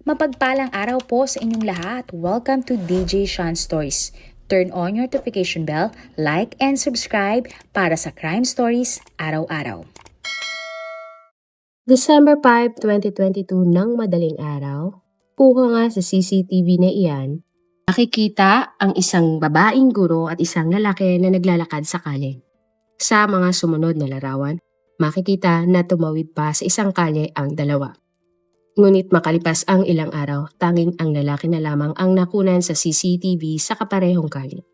Mapagpalang araw po sa inyong lahat. Welcome to DJ Sean Stories. Turn on your notification bell, like and subscribe para sa crime stories araw-araw. December 5, 2022 ng madaling araw, kuha nga sa CCTV na iyan, nakikita ang isang babaeng guro at isang lalaki na naglalakad sa kalye. Sa mga sumunod na larawan, makikita na tumawid pa sa isang kalye ang dalawa. Ngunit makalipas ang ilang araw, tanging ang lalaki na lamang ang nakunan sa CCTV sa kaparehong kalye.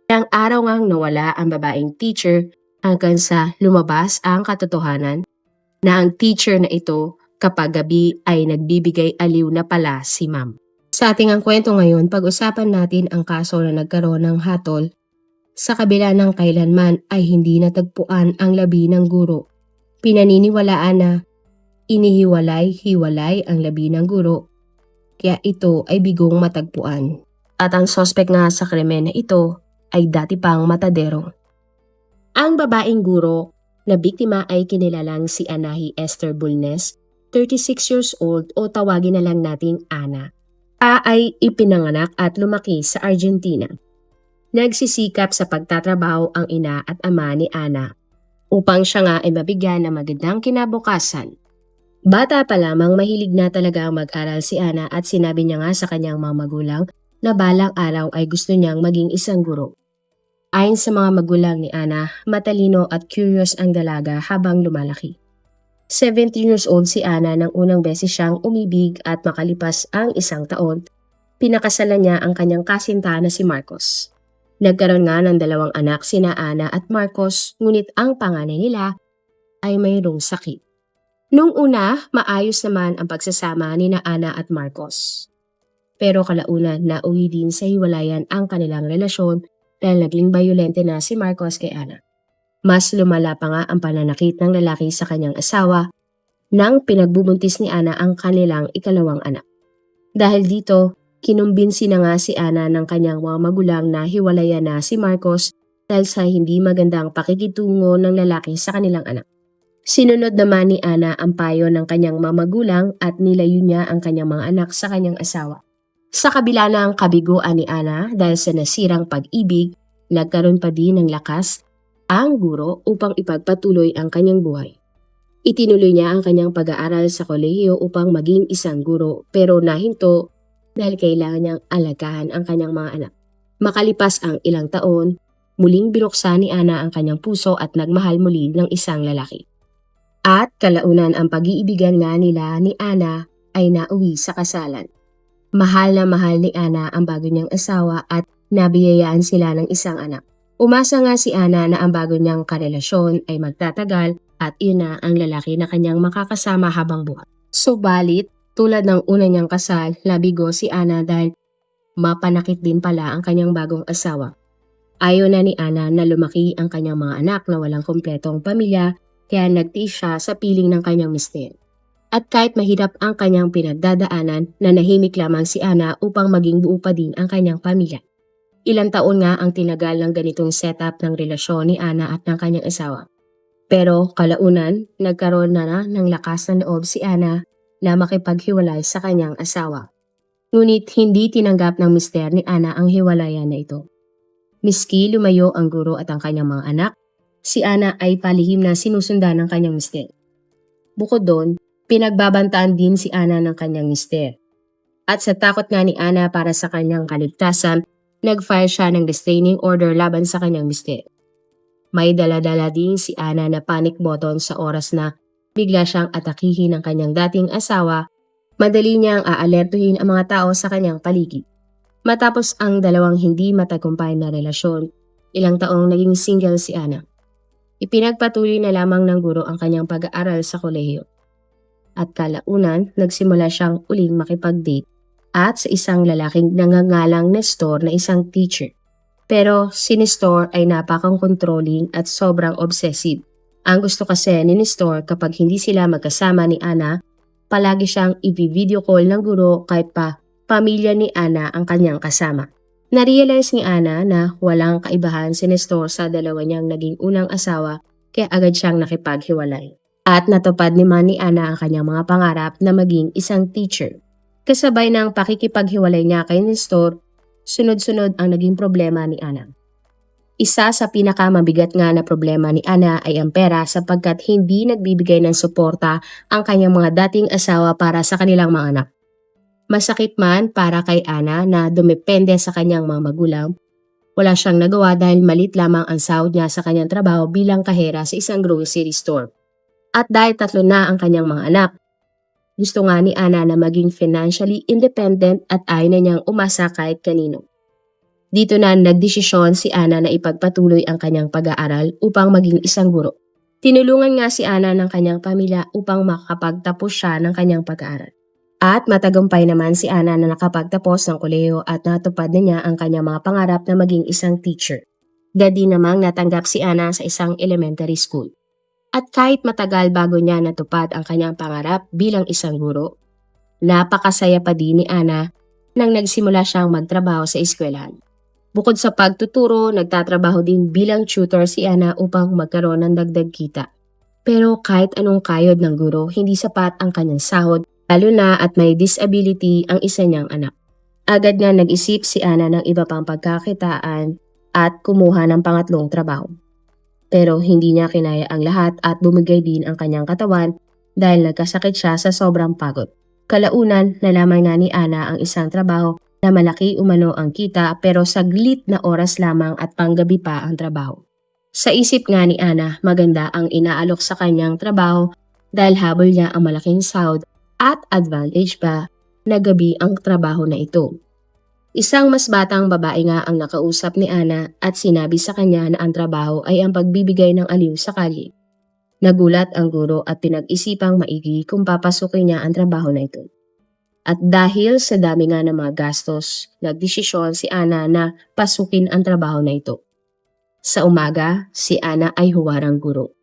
Ilang araw ngang nawala ang babaeng teacher hanggang sa lumabas ang katotohanan na ang teacher na ito kapag gabi ay nagbibigay aliw na pala si ma'am. Sa ating ang kwento ngayon, pag-usapan natin ang kaso na nagkaroon ng hatol sa kabila ng kailanman ay hindi natagpuan ang labi ng guro. Pinaniniwalaan na inihiwalay-hiwalay ang labi ng guro, kaya ito ay bigong matagpuan. At ang sospek nga sa krimen na ito ay dati pang matadero. Ang babaeng guro na biktima ay kinilalang si Anahi Esther Bulnes, 36 years old o tawagin na lang nating Ana. Ay ipinanganak at lumaki sa Argentina. Nagsisikap sa pagtatrabaho ang ina at ama ni Ana upang siya nga ay mabigyan ng magandang kinabukasan. Bata pa lamang mahilig na talaga ang mag-aral si Ana at sinabi niya nga sa kanyang mga magulang na balang araw ay gusto niyang maging isang guro. Ayon sa mga magulang ni Ana, matalino at curious ang dalaga habang lumalaki. 17 years old si Ana nang unang beses siyang umibig at makalipas ang isang taon, pinakasalan niya ang kanyang kasintahan na si Marcos. Nagkaroon nga ng dalawang anak sina Ana at Marcos, ngunit ang panganay nila ay mayroong sakit. Nung una, maayos naman ang pagsasama ni na Ana at Marcos. Pero kalaunan nauwi din sa hiwalayan ang kanilang relasyon dahil naging bayolente na si Marcos kay Ana. Mas lumala pa nga ang pananakit ng lalaki sa kanyang asawa nang pinagbubuntis ni Ana ang kanilang ikalawang anak. Dahil dito, kinumbinsi na nga si Ana ng kanyang mga magulang na hiwalayan na si Marcos dahil sa hindi magandang pakikitungo ng lalaki sa kanilang anak. Sinunod naman ni Ana ang payo ng kanyang mga magulang at nilayo niya ang kanyang mga anak sa kanyang asawa. Sa kabila ng kabiguan ni Ana dahil sa nasirang pag-ibig, nagkaroon pa din ng lakas ang guro upang ipagpatuloy ang kanyang buhay. Itinuloy niya ang kanyang pag-aaral sa kolehiyo upang maging isang guro pero nahinto dahil kailangan niyang alagahan ang kanyang mga anak. Makalipas ang ilang taon, muling binuksan ni Ana ang kanyang puso at nagmahal muli ng isang lalaki. At kalaunan ang pag-iibigan nga nila ni Ana ay nauwi sa kasalan. Mahal na mahal ni Ana ang bago niyang asawa at nabiyayaan sila ng isang anak. Umasa nga si Ana na ang bago niyang karelasyon ay magtatagal at iyon na ang lalaki na kanyang makakasama habang buhay. Subalit, tulad ng una niyang kasal, labigo si Ana dahil mapanakit din pala ang kanyang bagong asawa. Ayaw na ni Ana na lumaki ang kanyang mga anak na walang kumpletong pamilya kaya nagtiis siya sa piling ng kanyang mister. At kahit mahirap ang kanyang pinagdadaanan, nanahimik lamang si Ana upang maging buo pa din ang kanyang pamilya. Ilang taon nga ang tinagal ng ganitong setup ng relasyon ni Ana at ng kanyang asawa. Pero kalaunan, nagkaroon na ng lakas ng loob si Ana na makipaghiwalay sa kanyang asawa. Ngunit hindi tinanggap ng mister ni Ana ang hiwalayan na ito. Miski lumayo ang guro at ang kanyang mga anak, si Ana ay palihim na sinusundan ng kanyang mister. Bukod doon, pinagbabantaan din si Ana ng kanyang mister. At sa takot nga ni Ana para sa kanyang kaligtasan, nag-file siya ng restraining order laban sa kanyang mister. May dala-dala din si Ana na panic button sa oras na bigla siyang atakihin ng kanyang dating asawa, madali niyang aalertuhin ang mga tao sa kanyang paligid. Matapos ang dalawang hindi matagumpay na relasyon, ilang taong naging single si Ana. Ipinagpatuloy na lamang ng guro ang kanyang pag-aaral sa kolehiyo. At kalaunan, nagsimula siyang uling makipag-date at sa isang lalaking nangangalang Nestor na isang teacher. Pero si Nestor ay napakang controlling at sobrang obsessive. Ang gusto kasi ni Nestor kapag hindi sila magkasama ni Ana, palagi siyang i-video call ng guro kahit pa pamilya ni Ana ang kanyang kasama. Narealize ni Ana na walang kaibahan si Nestor sa dalawa niyang naging unang asawa kaya agad siyang nakipaghiwalay. At natupad naman ni Ana ang kanyang mga pangarap na maging isang teacher. Kasabay ng pakikipaghiwalay niya kay Nestor, sunod-sunod ang naging problema ni Ana. Isa sa pinakamabigat nga na problema ni Ana ay ang pera sapagkat hindi nagbibigay ng suporta ang kanyang mga dating asawa para sa kanilang mga anak. Masakit man para kay Ana na dumepende sa kanyang mga magulang, wala siyang nagawa dahil malit lamang ang sahod niya sa kanyang trabaho bilang kahera sa isang grocery store. At dahil 3 na ang kanyang mga anak, gusto nga ni Ana na maging financially independent at ayaw na niyang umasa kahit kanino. Dito na nagdesisyon si Ana na ipagpatuloy ang kanyang pag-aaral upang maging isang guro. Tinulungan nga si Ana ng kanyang pamilya upang makapagtapos siya ng kanyang pag-aaral. At matagumpay naman si Ana na nakapagtapos ng kolehiyo at natupad na niya ang kanyang mga pangarap na maging isang teacher. Gadi namang natanggap si Ana sa isang elementary school. At kahit matagal bago niya natupad ang kanyang pangarap bilang isang guro, napakasaya pa din ni Ana nang nagsimula siyang magtrabaho sa eskwelahan. Bukod sa pagtuturo, nagtatrabaho din bilang tutor si Ana upang magkaroon ng dagdag kita. Pero kahit anong kayod ng guro, hindi sapat ang kanyang sahod, lalo na at may disability ang isa niyang anak. Agad nga nag-isip si Ana ng iba pang pagkakitaan at kumuha ng pangatlong trabaho. Pero hindi niya kinaya ang lahat at bumigay din ang kanyang katawan dahil nagkasakit siya sa sobrang pagod. Kalaunan, nalaman nga ni Ana ang isang trabaho na malaki umano ang kita pero saglit na oras lamang at panggabi pa ang trabaho. Sa isip nga ni Ana, maganda ang inaalok sa kanyang trabaho dahil habol niya ang malaking sahod at advantage pa na gabi ang trabaho na ito. Isang mas batang babae nga ang nakausap ni Ana at sinabi sa kanya na ang trabaho ay ang pagbibigay ng aliw sa kalye. Nagulat ang guro at pinag-isipang maigi kung papasukin niya ang trabaho na ito. At dahil sa dami nga ng mga gastos, nagdesisyon si Ana na pasukin ang trabaho na ito. Sa umaga, si Ana ay huwarang guro.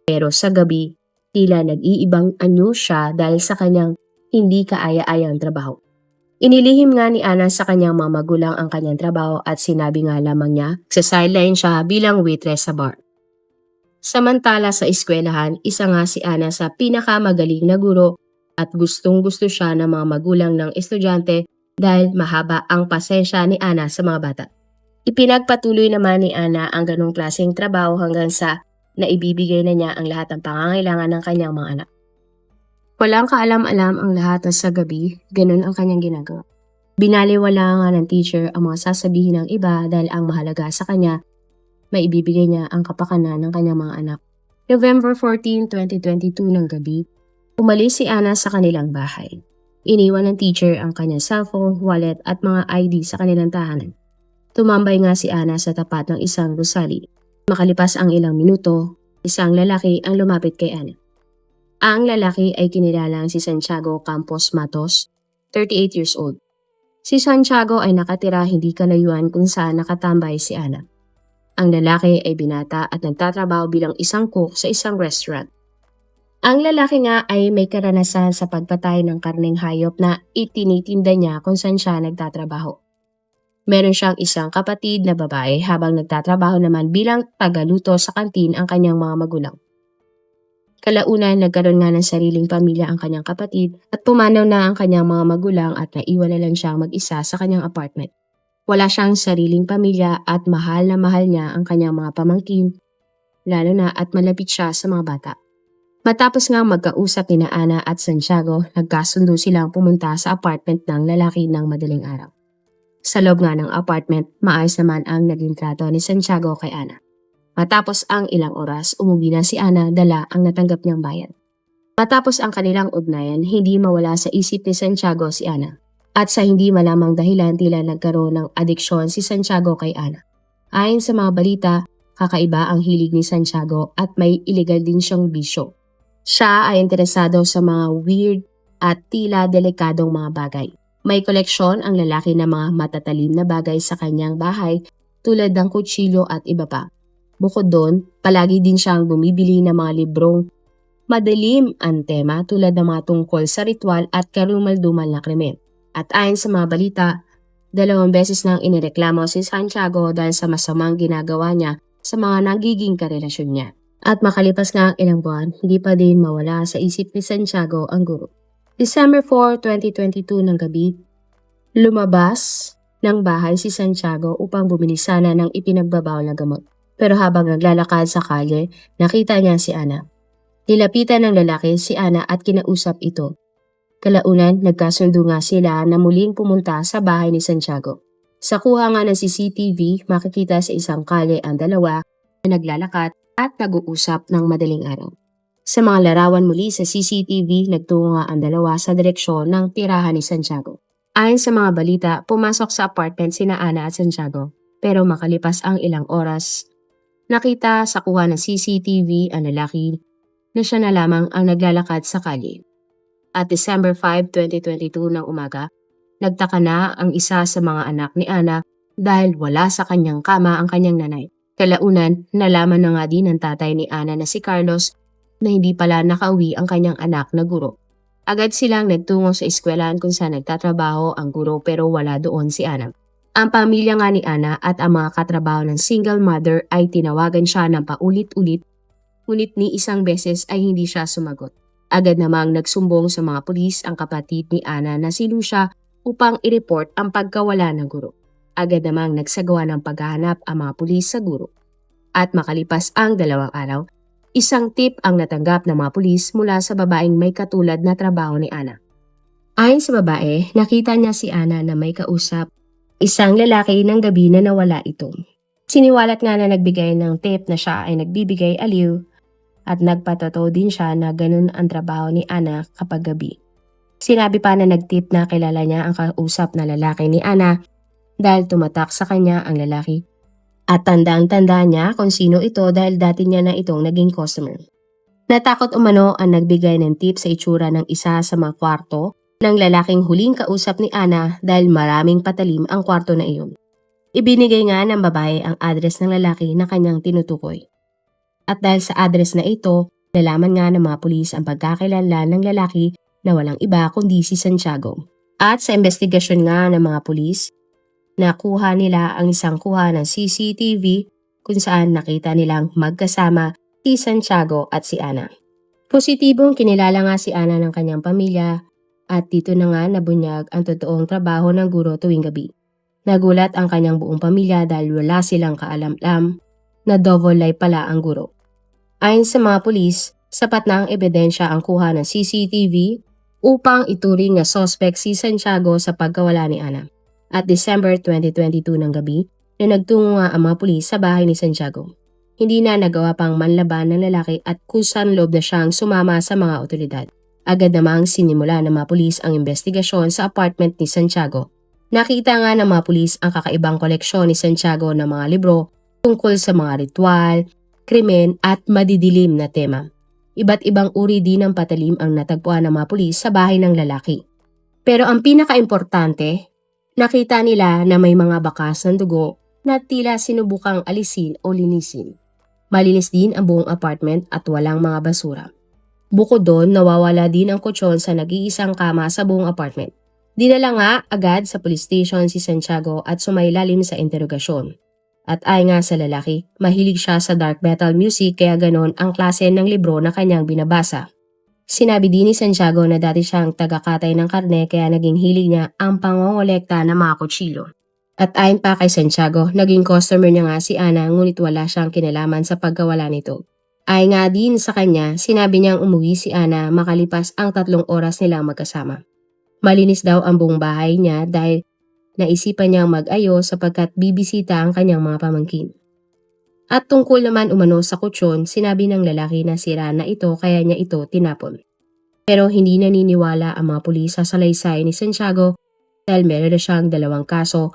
Pero sa gabi, tila nag-iibang anyo siya dahil sa kanyang hindi kaaya-ayang trabaho. Inilihim nga ni Ana sa kanyang mga magulang ang kanyang trabaho at sinabi nga lamang niya sa sideline siya bilang waitress sa bar. Samantala sa eskwelahan, isa nga si Ana sa pinakamagaling na guro at gustong-gusto siya ng mga magulang ng estudyante dahil mahaba ang pasensya ni Ana sa mga bata. Ipinagpatuloy naman ni Ana ang ganong klaseng trabaho hanggang sa naibibigay na niya ang lahat ng pangangailangan ng kanyang mga anak. Walang kaalam-alam ang lahat at sa gabi, ganun ang kanyang ginagawa. Binaliwala nga ng teacher ang mga sasabihin ng iba dahil ang mahalaga sa kanya, maibibigay niya ang kapakanan ng kanyang mga anak. November 14, 2022 ng gabi, umalis si Ana sa kanilang bahay. Iniwan ng teacher ang kanyang cellphone, wallet at mga ID sa kanilang tahanan. Tumambay nga si Ana sa tapat ng isang gusali. Makalipas ang ilang minuto, isang lalaki ang lumapit kay Ana. Ang lalaki ay kinilalang si Santiago Campos Matos, 38 years old. Si Santiago ay nakatira hindi kalayuan kung saan nakatambay si Ana. Ang lalaki ay binata at nagtatrabaho bilang isang cook sa isang restaurant. Ang lalaki nga ay may karanasan sa pagpatay ng karneng hayop na itinitinda niya kung saan siya nagtatrabaho. Meron siyang isang kapatid na babae habang nagtatrabaho naman bilang tagaluto sa kantin ang kanyang mga magulang. Kalaunan, nagkaroon nga ng sariling pamilya ang kanyang kapatid at pumanaw na ang kanyang mga magulang at naiwan na lang siyang mag-isa sa kanyang apartment. Wala siyang sariling pamilya at mahal na mahal niya ang kanyang mga pamangkin, lalo na at malapit siya sa mga bata. Matapos nga magkausap ni Ana at Santiago, nagkasundo silang pumunta sa apartment ng lalaki ng madaling araw. Sa loob nga ng apartment, maayos naman ang naging trato ni Santiago kay Ana. Matapos ang ilang oras, umuwi na si Ana dala ang natanggap niyang bayad. Matapos ang kanilang ugnayan, hindi mawala sa isip ni Santiago si Ana. At sa hindi malamang dahilan tila nagkaroon ng adiksyon si Santiago kay Ana. Ayon sa mga balita, kakaiba ang hilig ni Santiago at may illegal din siyang bisyo. Siya ay interesado sa mga weird at tila delikadong mga bagay. May koleksyon ang lalaki ng mga matatalim na bagay sa kanyang bahay tulad ng kutsilyo at iba pa. Bukod doon, palagi din siyang bumibili ng mga librong madilim ang tema tulad ng mga tungkol sa ritual at karumal-dumal na krimen. At ayon sa mga balita, 2 beses nang inireklamo si Santiago dahil sa masamang ginagawa niya sa mga nagiging karelasyon niya. At makalipas nga ang ilang buwan, hindi pa din mawala sa isip ni Santiago ang guro. December 4, 2022 ng gabi, lumabas ng bahay si Santiago upang bumili sana ng ipinagbabawal na gamot. Pero habang naglalakad sa kalye, nakita niya si Ana. Nilapitan ng lalaki si Ana at kinausap ito. Kalaunan, nagkasundo nga sila na muling pumunta sa bahay ni Santiago. Sa kuha nga ng CCTV, makikita sa isang kalye ang dalawa na naglalakad at nag-uusap ng madaling araw. Sa mga larawan muli sa CCTV, nagtungo nga ang dalawa sa direksyon ng tirahan ni Santiago. Ayon sa mga balita, pumasok sa apartment sina Ana at Santiago. Pero makalipas ang ilang oras, nakita sa kuha ng CCTV ang lalaki na siya na lamang ang naglalakad sa kalye. At December 5, 2022 ng umaga, nagtaka na ang isa sa mga anak ni Ana dahil wala sa kanyang kama ang kanyang nanay. Kalaunan, nalaman na nga din ng tatay ni Ana na si Carlos na hindi pala nakauwi ang kanyang anak na guro. Agad silang nagtungo sa eskwelahan kung saan nagtatrabaho ang guro pero wala doon si Ana. Ang pamilya nga ni Ana at ang mga katrabaho ng single mother ay tinawagan siya ng paulit-ulit, ngunit ni isang beses ay hindi siya sumagot. Agad namang nagsumbong sa mga pulis ang kapatid ni Ana na si Lucia upang i-report ang pagkawala ng guro. Agad namang nagsagawa ng paghahanap ang mga pulis sa guro. At makalipas ang 2 araw, isang tip ang natanggap ng mga pulis mula sa babaeng may katulad na trabaho ni Ana. Ayon sa babae, nakita niya si Ana na may kausap, isang lalaki ng gabi na nawala ito. Siniwalat nga na nagbigay ng tip na siya ay nagbibigay aliw at nagpatotoo din siya na ganun ang trabaho ni Ana kapag gabi. Sinabi pa na nagtip na kilala niya ang kausap na lalaki ni Ana dahil tumatak sa kanya ang lalaki. At tandang-tanda niya kung sino ito dahil dati niya na itong naging customer. Natakot umano ang nagbigay ng tip sa itsura ng isa sa mga kwarto ng lalaking huling kausap ni Ana dahil maraming patalim ang kwarto na iyon. Ibinigay nga ng babae ang address ng lalaki na kanyang tinutukoy. At dahil sa address na ito, nalaman nga ng mga pulis ang pagkakilala ng lalaki na walang iba kundi si Santiago. At sa investigasyon nga ng mga pulis, nakuha nila ang isang kuha ng CCTV kung saan nakita nilang magkasama si Santiago at si Ana. Positibong kinilala nga si Ana ng kanyang pamilya at dito na nga nabunyag ang totoong trabaho ng guro tuwing gabi. Nagulat ang kanyang buong pamilya dahil wala silang kaalam-alam na double life pala ang guro. Ayon sa mga pulis, sapat na ang ebidensya ang kuha ng CCTV upang ituring na suspect si Santiago sa pagkawala ni Ana. At December 2022 ng gabi na nagtungo nga ang mga pulis sa bahay ni Santiago. Hindi na nagawa pang manlaban ng lalaki at kusang loob na siyang sumama sa mga otoridad. Agad namang sinimula ng mga pulis ang investigasyon sa apartment ni Santiago. Nakita nga ng mga pulis ang kakaibang koleksyon ni Santiago ng mga libro tungkol sa mga ritual, krimen at madidilim na tema. Iba't ibang uri din ng patalim ang natagpuan ng mga pulis sa bahay ng lalaki. Pero ang pinaka-importante, nakita nila na may mga bakas ng dugo na tila sinubukang alisin o linisin. Malinis din ang buong apartment at walang mga basura. Bukod doon, nawawala din ang kutsyon sa nag-iisang kama sa buong apartment. Dinala nga agad sa police station si Santiago at sumailalim sa interogasyon. At ay nga sa lalaki, mahilig siya sa dark metal music kaya ganon ang klase ng libro na kanyang binabasa. Sinabi din ni Santiago na dati siyang tagakatay ng karne kaya naging hilig niya ang pangongolekta ng mga kutsilyo. At ayon pa kay Santiago, naging customer niya nga si Ana ngunit wala siyang kinalaman sa pagkawala nito. Ay nga din sa kanya, sinabi niyang umuwi si Ana makalipas ang 3 oras nilang magkasama. Malinis daw ang buong bahay niya dahil naisipan niyang mag-ayos sapagkat bibisita ang kanyang mga pamangkin. At tungkol naman umano sa kutsyon, sinabi ng lalaki na sira na ito kaya niya ito tinapon. Pero hindi naniniwala ang mga pulis sa salaysay ni Santiago dahil meron na siyang 2 kaso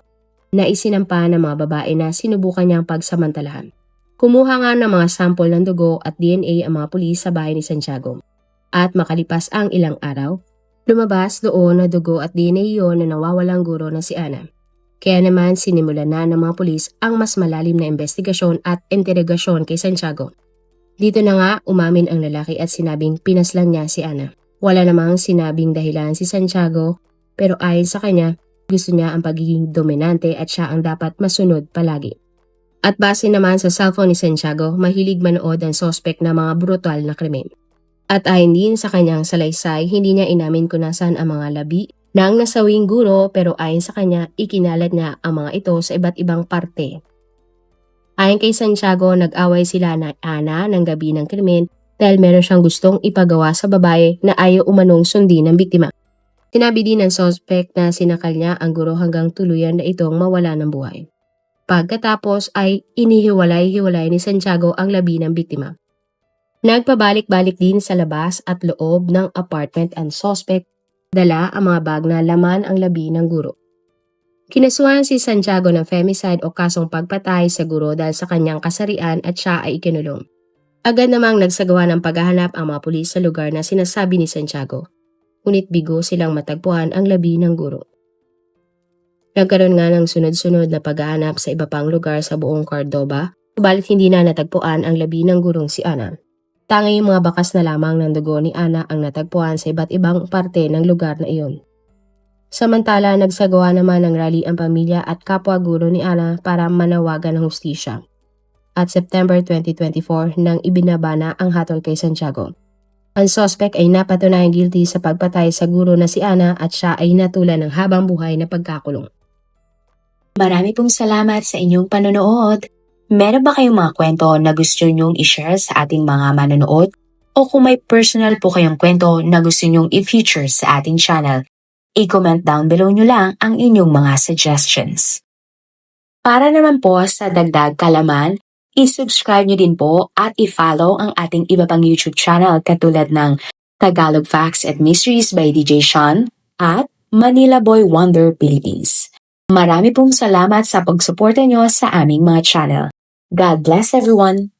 na isinampa ng mga babae na sinubukan niyang pagsamantalahan. Kumuha nga ng mga sample ng dugo at DNA ang mga pulis sa bahay ni Santiago. At makalipas ang ilang araw, lumabas doon na dugo at DNA yon na nawawalang guro na si Ana. Kaya naman sinimulan na ng mga pulis ang mas malalim na investigasyon at interogasyon kay Santiago. Dito na nga umamin ang lalaki at sinabing pinaslang niya si Ana. Wala namang sinabing dahilan si Santiago pero ayon sa kanya, gusto niya ang pagiging dominante at siya ang dapat masunod palagi. At base naman sa cellphone ni Santiago, mahilig manood ang suspect na mga brutal na krimen. At ayon din sa kanyang salaysay, hindi niya inamin kung nasaan ang mga labi ng nasawing guro, pero ayon sa kanya, ikinalat niya ang mga ito sa iba't ibang parte. Ayon kay Santiago, nag-away sila na Ana ng gabi ng krimen dahil meron siyang gustong ipagawa sa babae na ayaw umanong sundin ng biktima. Sinabi din ng suspect na sinakal niya ang guro hanggang tuluyan na itong mawala ng buhay. Pagkatapos ay inihiwalay-hiwalay ni Santiago ang labi ng biktima. Nagpabalik-balik din sa labas at loob ng apartment ang suspect, dala ang mga bag na laman ang labi ng guro. Kinasuhan si Santiago ng femicide o kasong pagpatay sa guro dahil sa kanyang kasarian at siya ay ikinulong. Agad namang nagsagawa ng paghahanap ang mga pulis sa lugar na sinasabi ni Santiago. Ngunit bigo silang matagpuan ang labi ng guro. Nagkaroon nga ng sunod-sunod na paghahanap sa iba pang lugar sa buong Cordoba, subalit hindi na natagpuan ang labi ng gurong si Ana. Tanging mga bakas na lamang ng dugo ni Ana ang natagpuan sa iba't ibang parte ng lugar na iyon. Samantala, nagsagawa naman ng rally ang pamilya at kapwa guro ni Ana para manawagan ng hustisya. At September 2024 nang ibinabana ang hatol kay Santiago. Ang suspect ay napatunayang guilty sa pagpatay sa guro na si Ana at siya ay hinatulan ng habang buhay na pagkakulong. Marami pong salamat sa inyong panonood. Meron ba kayong mga kwento na gusto nyong i-share sa ating mga manonood? O kung may personal po kayong kwento na gusto nyong i-feature sa ating channel, i-comment down below nyo lang ang inyong mga suggestions. Para naman po sa dagdag kalaman, i-subscribe nyo din po at i-follow ang ating iba pang YouTube channel katulad ng Tagalog Facts and Mysteries by DJ Sean at Manila Boy Wonder Philippines. Marami pong salamat sa pagsuporta nyo sa aming mga channel. God bless everyone!